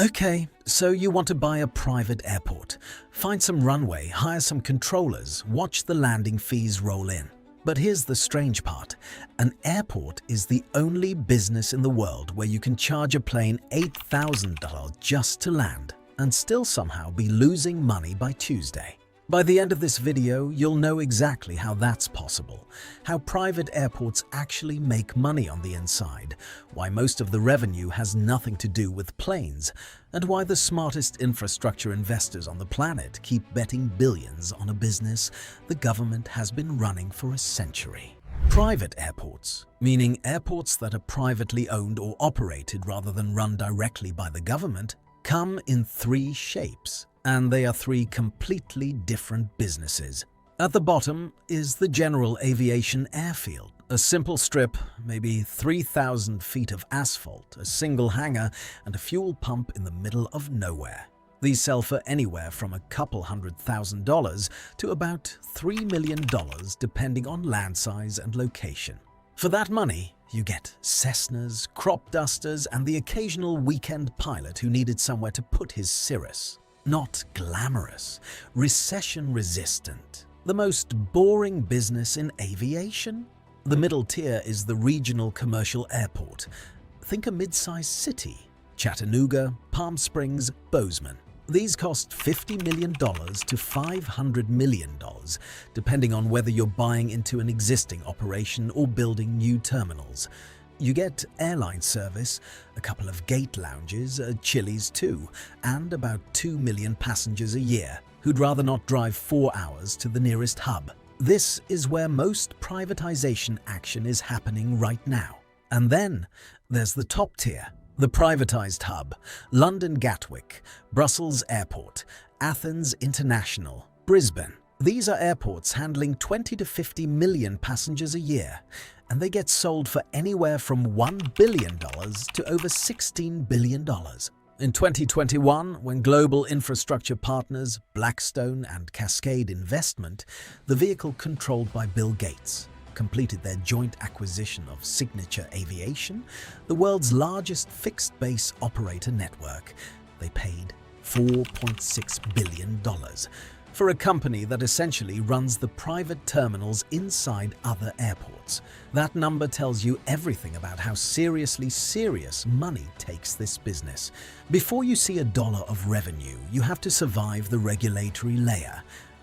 Okay, so you want to buy a private airport. Find some runway, hire some controllers, watch the landing fees roll in. But here's the strange part. An airport is the only business in the world where you can charge a plane $8,000 just to land and still somehow be losing money by Tuesday. By the end of this video, you'll know exactly how that's possible, how private airports actually make money on the inside, why most of the revenue has nothing to do with planes, and why the smartest infrastructure investors on the planet keep betting billions on a business the government has been running for a century. Private airports, meaning airports that are privately owned or operated rather than run directly by the government, come in three shapes. And they are three completely different businesses. At the bottom is the general aviation airfield, a simple strip, maybe 3,000 feet of asphalt, a single hangar, and a fuel pump in the middle of nowhere. These sell for anywhere from a couple $100,000 to about $3 million depending on land size and location. For that money, you get Cessnas, crop dusters, and the occasional weekend pilot who needed somewhere to put his Cirrus. Not glamorous, recession-resistant, the most boring business in aviation. The middle tier is the regional commercial airport. Think a mid-sized city: Chattanooga, Palm Springs, Bozeman. These cost $50 million to $500 million, depending on whether you're buying into an existing operation or building new terminals. You get airline service, a couple of gate lounges, a Chili's too, and about 2 million passengers a year who'd rather not drive 4 hours to the nearest hub. This is where most privatization action is happening right now. And then there's the top tier, the privatized hub: London Gatwick, Brussels Airport, Athens International, Brisbane. These are airports handling 20 to 50 million passengers a year, and they get sold for anywhere from $1 billion to over $16 billion. In 2021, when global infrastructure partners Blackstone and Cascade Investment, the vehicle controlled by Bill Gates, completed their joint acquisition of Signature Aviation, the world's largest fixed-base operator network, they paid $4.6 billion. For a company that essentially runs the private terminals inside other airports. That number tells you everything about how seriously serious money takes this business. Before you see $1 of revenue, you have to survive the regulatory layer.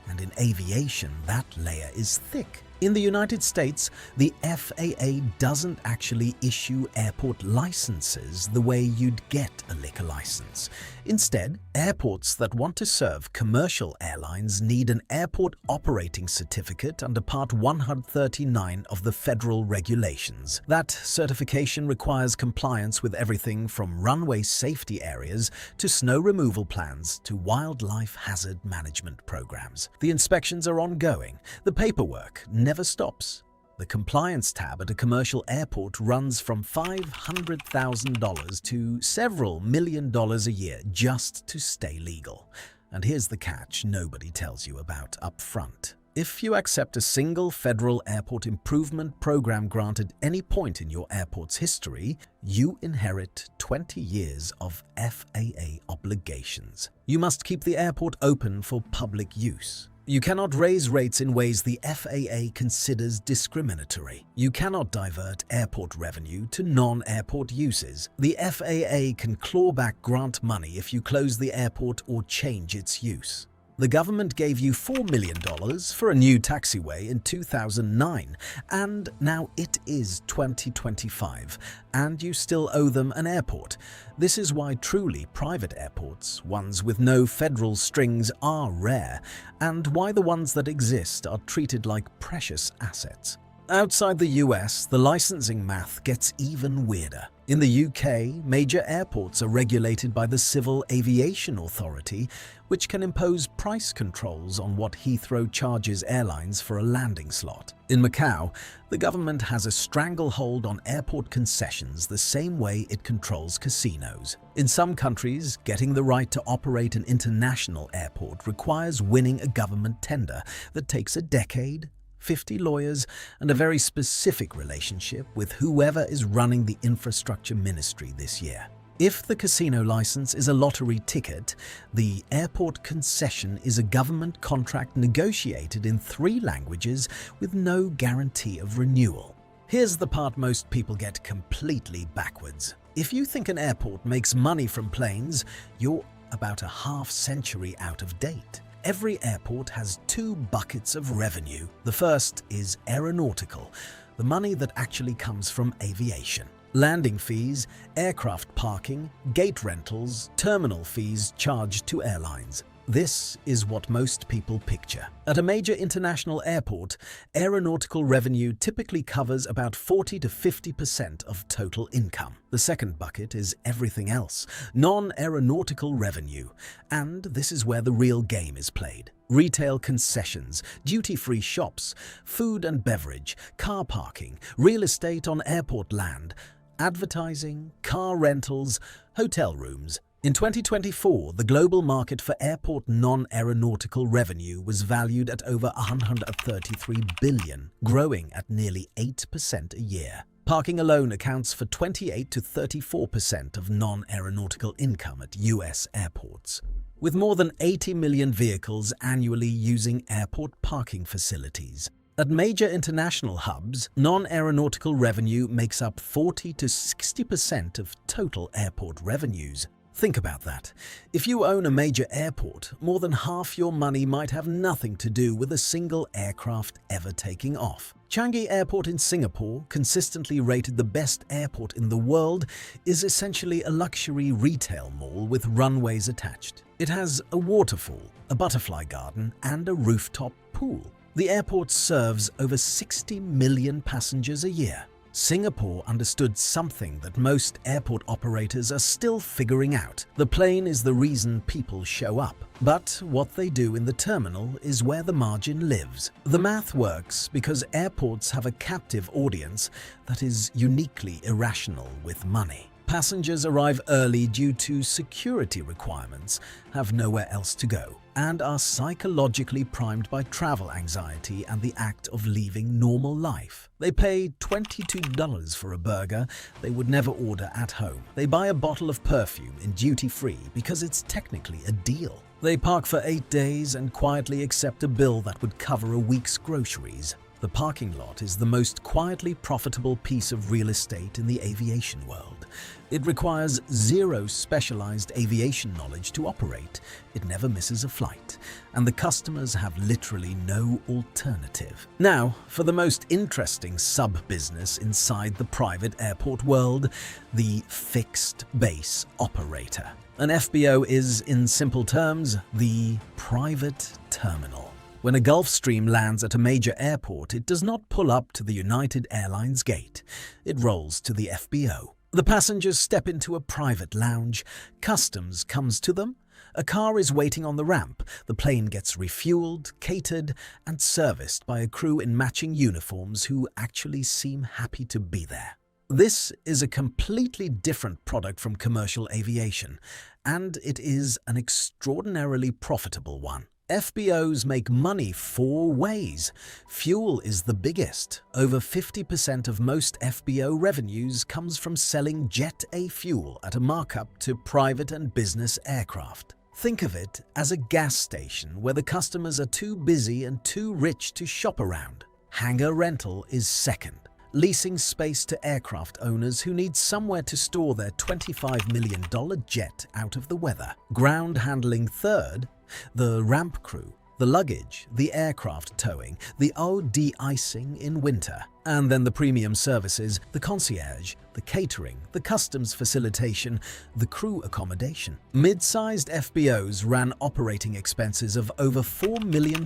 And in aviation, that layer is thick. In the United States, the FAA doesn't actually issue airport licenses the way you'd get a liquor license. Instead, airports that want to serve commercial airlines need an airport operating certificate under Part 139 of the federal regulations. That certification requires compliance with everything from runway safety areas to snow removal plans to wildlife hazard management programs. The inspections are ongoing. The paperwork never stops. The compliance tab at a commercial airport runs from $500,000 to several $1 million a year just to stay legal. And here's the catch nobody tells you about up front. If you accept a single federal airport improvement program grant at any point in your airport's history, you inherit 20 years of FAA obligations. You must keep the airport open for public use. You cannot raise rates in ways the FAA considers discriminatory. You cannot divert airport revenue to non-airport uses. The FAA can claw back grant money if you close the airport or change its use. The government gave you $4 million for a new taxiway in 2009, and now it is 2025, and you still owe them an airport. This is why truly private airports, ones with no federal strings, are rare, and why the ones that exist are treated like precious assets. Outside the US, the licensing math gets even weirder. In the UK, major airports are regulated by the Civil Aviation Authority, which can impose price controls on what Heathrow charges airlines for a landing slot. In Macau, the government has a stranglehold on airport concessions the same way it controls casinos. In some countries, getting the right to operate an international airport requires winning a government tender that takes a decade, 50 lawyers, and a very specific relationship with whoever is running the infrastructure ministry this year. If the casino license is a lottery ticket, the airport concession is a government contract negotiated in 3 languages with no guarantee of renewal. Here's the part most people get completely backwards. If you think an airport makes money from planes, you're about a half-century out of date. Every airport has 2 buckets of revenue. The first is aeronautical, the money that actually comes from aviation. Landing fees, aircraft parking, gate rentals, terminal fees charged to airlines. This is what most people picture. At a major international airport, aeronautical revenue typically covers about 40 to 50% of total income. The second bucket is everything else, non-aeronautical revenue, and this is where the real game is played. Retail concessions, duty-free shops, food and beverage, car parking, real estate on airport land, advertising, car rentals, hotel rooms. In 2024, the global market for airport non-aeronautical revenue was valued at over $133 billion, growing at nearly 8% a year. Parking alone accounts for 28 to 34% of non-aeronautical income at US airports, with more than 80 million vehicles annually using airport parking facilities. At major international hubs, non-aeronautical revenue makes up 40 to 60% of total airport revenues. Think about that. If you own a major airport, more than half your money might have nothing to do with a single aircraft ever taking off. Changi Airport in Singapore, consistently rated the best airport in the world, is essentially a luxury retail mall with runways attached. It has a waterfall, a butterfly garden, and a rooftop pool. The airport serves over 60 million passengers a year. Singapore understood something that most airport operators are still figuring out. The plane is the reason people show up, but what they do in the terminal is where the margin lives. The math works because airports have a captive audience that is uniquely irrational with money. Passengers arrive early due to security requirements, have nowhere else to go, and are psychologically primed by travel anxiety and the act of leaving normal life. They pay $22 for a burger they would never order at home. They buy a bottle of perfume in duty-free because it's technically a deal. They park for 8 days and quietly accept a bill that would cover a week's groceries. The parking lot is the most quietly profitable piece of real estate in the aviation world. It requires zero specialized aviation knowledge to operate. It never misses a flight, and the customers have literally no alternative. Now, for the most interesting sub-business inside the private airport world, the fixed base operator. An FBO is, in simple terms, the private terminal. When a Gulfstream lands at a major airport, it does not pull up to the United Airlines gate. It rolls to the FBO. The passengers step into a private lounge. Customs comes to them. A car is waiting on the ramp. The plane gets refueled, catered, and serviced by a crew in matching uniforms who actually seem happy to be there. This is a completely different product from commercial aviation, and it is an extraordinarily profitable one. FBOs make money 4 ways. Fuel is the biggest. Over 50% of most FBO revenues comes from selling Jet A fuel at a markup to private and business aircraft. Think of it as a gas station where the customers are too busy and too rich to shop around. Hangar rental is second. Leasing space to aircraft owners who need somewhere to store their $25 million jet out of the weather. Ground handling third. The ramp crew, the luggage, the aircraft towing, the de-icing in winter, and then the premium services, the concierge, the catering, the customs facilitation, the crew accommodation. Mid-sized FBOs ran operating expenses of over $4 million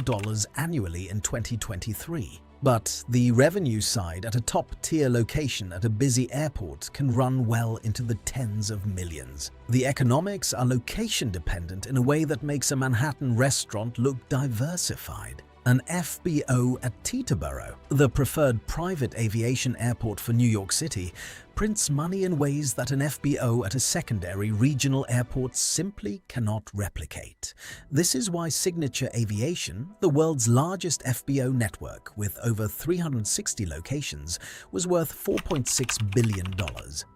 annually in 2023. But the revenue side at a top-tier location at a busy airport can run well into the tens of millions. The economics are location-dependent in a way that makes a Manhattan restaurant look diversified. An FBO at Teterboro, the preferred private aviation airport for New York City, prints money in ways that an FBO at a secondary regional airport simply cannot replicate. This is why Signature Aviation, the world's largest FBO network with over 360 locations, was worth $4.6 billion.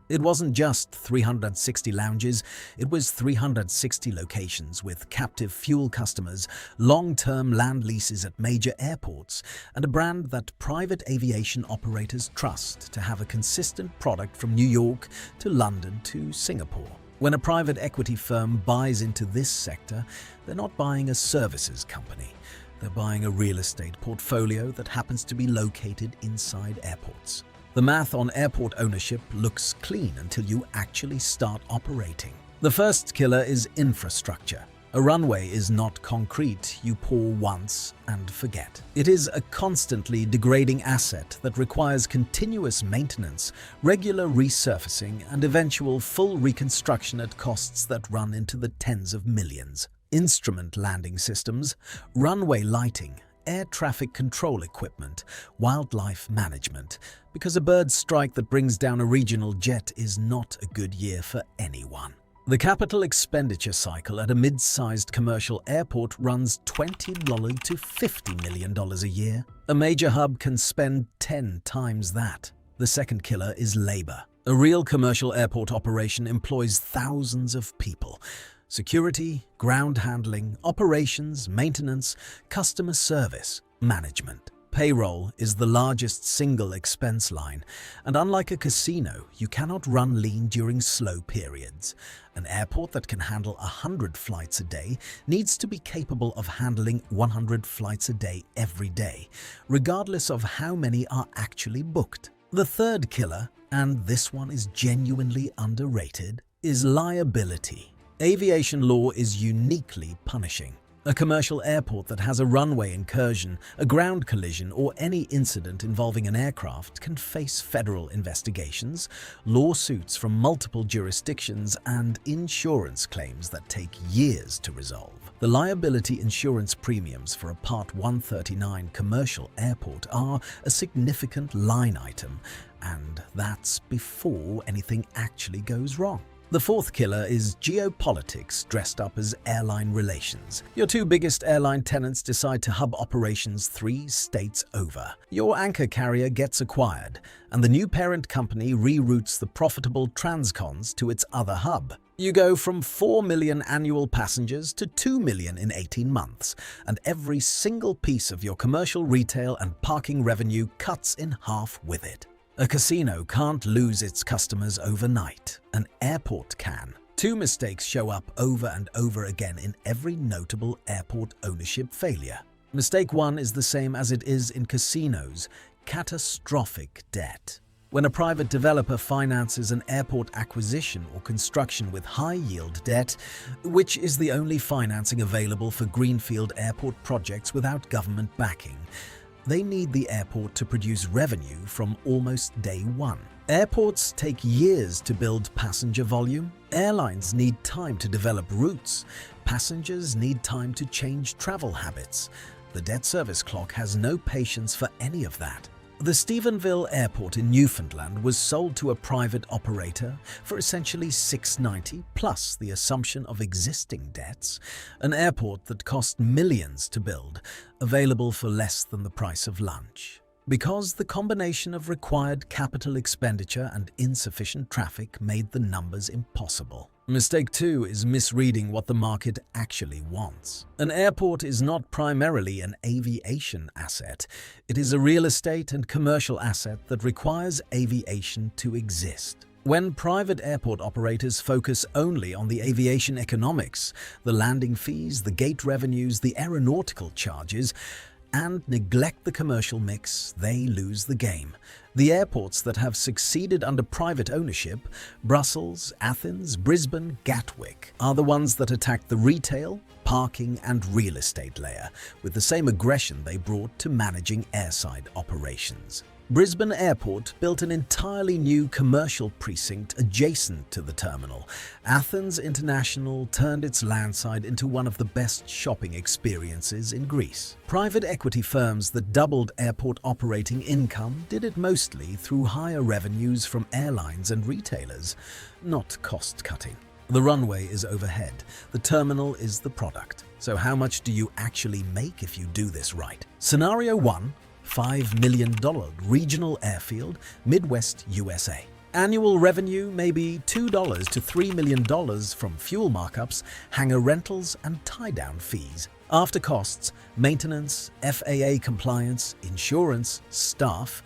It wasn't just 360 lounges, it was 360 locations with captive fuel customers, long-term land leases at major airports, and a brand that private aviation operators trust to have a consistent product from New York to London to Singapore. When a private equity firm buys into this sector, they're not buying a services company. They're buying a real estate portfolio that happens to be located inside airports. The math on airport ownership looks clean until you actually start operating. The first killer is infrastructure. A runway is not concrete you pour once and forget. It is a constantly degrading asset that requires continuous maintenance, regular resurfacing, and eventual full reconstruction at costs that run into the tens of millions. Instrument landing systems, runway lighting, air traffic control equipment, wildlife management, because a bird strike that brings down a regional jet is not a good year for anyone. The capital expenditure cycle at a mid-sized commercial airport runs $20 to $50 million a year. A major hub can spend 10 times that. The second killer is labor. A real commercial airport operation employs thousands of people. Security, ground handling, operations, maintenance, customer service, management. Payroll is the largest single expense line, and unlike a casino, you cannot run lean during slow periods. An airport that can handle 100 flights a day needs to be capable of handling 100 flights a day every day, regardless of how many are actually booked. The third killer, and this one is genuinely underrated, is liability. Aviation law is uniquely punishing. A commercial airport that has a runway incursion, a ground collision, or any incident involving an aircraft can face federal investigations, lawsuits from multiple jurisdictions, and insurance claims that take years to resolve. The liability insurance premiums for a Part 139 commercial airport are a significant line item, and that's before anything actually goes wrong. The fourth killer is geopolitics dressed up as airline relations. Your two biggest airline tenants decide to hub operations 3 states over. Your anchor carrier gets acquired, and the new parent company reroutes the profitable transcons to its other hub. You go from 4 million annual passengers to 2 million in 18 months, and every single piece of your commercial, retail, and parking revenue cuts in half with it. A casino can't lose its customers overnight. An airport can. Two mistakes show up over and over again in every notable airport ownership failure. Mistake 1 is the same as it is in casinos: catastrophic debt. When a private developer finances an airport acquisition or construction with high-yield debt, which is the only financing available for greenfield airport projects without government backing, they need the airport to produce revenue from almost day one. Airports take years to build passenger volume. Airlines need time to develop routes. Passengers need time to change travel habits. The debt service clock has no patience for any of that. The Stephenville Airport in Newfoundland was sold to a private operator for essentially $690 plus the assumption of existing debts, an airport that cost millions to build, available for less than the price of lunch. Because the combination of required capital expenditure and insufficient traffic made the numbers impossible. Mistake 2 is misreading what the market actually wants. An airport is not primarily an aviation asset. It is a real estate and commercial asset that requires aviation to exist. When private airport operators focus only on the aviation economics, the landing fees, the gate revenues, the aeronautical charges, and neglect the commercial mix, they lose the game. The airports that have succeeded under private ownership, Brussels, Athens, Brisbane, Gatwick, are the ones that attack the retail, parking, and real estate layer with the same aggression they brought to managing airside operations. Brisbane Airport built an entirely new commercial precinct adjacent to the terminal. Athens International turned its landside into one of the best shopping experiences in Greece. Private equity firms that doubled airport operating income did it mostly through higher revenues from airlines and retailers, not cost-cutting. The runway is overhead, the terminal is the product. So how much do you actually make if you do this right? Scenario 1. $5 million regional airfield, Midwest USA. Annual revenue may be $2 to $3 million from fuel markups, hangar rentals, and tie-down fees. After costs, maintenance, FAA compliance, insurance, staff,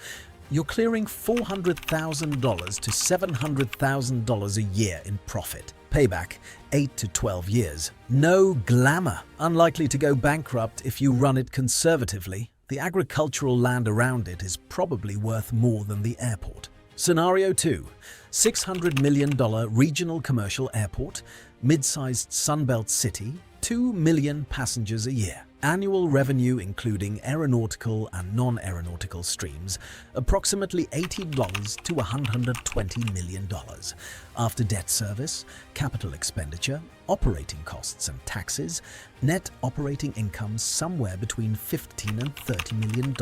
you're clearing $400,000 to $700,000 a year in profit. Payback, 8 to 12 years. No glamour. Unlikely to go bankrupt if you run it conservatively. The agricultural land around it is probably worth more than the airport. Scenario 2. $600 million regional commercial airport, mid-sized Sunbelt city, 2 million passengers a year. Annual revenue including aeronautical and non-aeronautical streams, approximately $80 to $120 million. After debt service, capital expenditure, operating costs and taxes, net operating income somewhere between $15 and $30 million.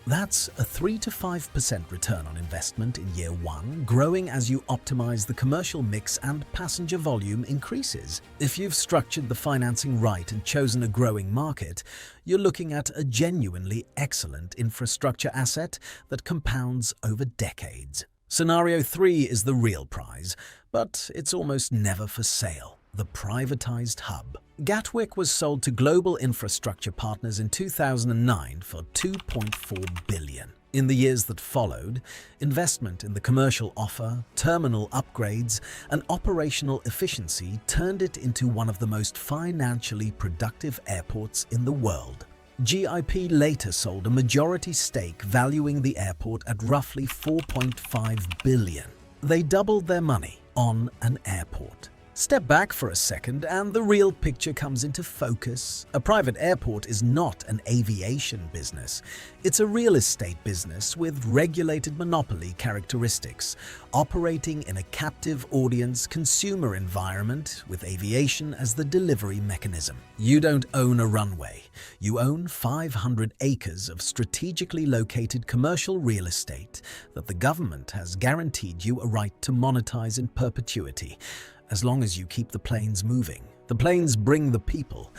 That's a 3 to 5% return on investment in year 1, growing as you optimize the commercial mix and passenger volume increases. If you've structured the financing right and chosen a growing market, you're looking at a genuinely excellent infrastructure asset that compounds over decades. Scenario 3 is the real prize, but it's almost never for sale. The privatized hub. Gatwick was sold to global infrastructure partners in 2009 for $2.4 billion. In the years that followed, investment in the commercial offer, terminal upgrades, and operational efficiency turned it into one of the most financially productive airports in the world. GIP later sold a majority stake, valuing the airport at roughly $4.5 billion. They doubled their money on an airport. Step back for a second and the real picture comes into focus. A private airport is not an aviation business. It's a real estate business with regulated monopoly characteristics, operating in a captive audience consumer environment with aviation as the delivery mechanism. You don't own a runway. You own 500 acres of strategically located commercial real estate that the government has guaranteed you a right to monetize in perpetuity. As long as you keep the planes moving. The planes bring the people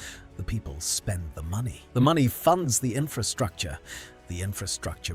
spend the money. The money funds the infrastructure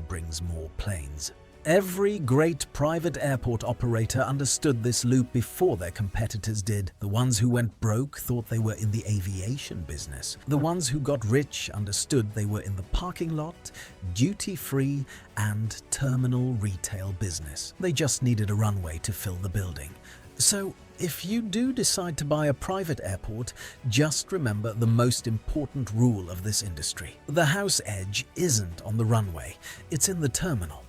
brings more planes. Every great private airport operator understood this loop before their competitors did. The ones who went broke thought they were in the aviation business. The ones who got rich understood they were in the parking lot, duty-free, and terminal retail business. They just needed a runway to fill the building. So, if you do decide to buy a private airport, just remember the most important rule of this industry. The house edge isn't on the runway, it's in the terminal.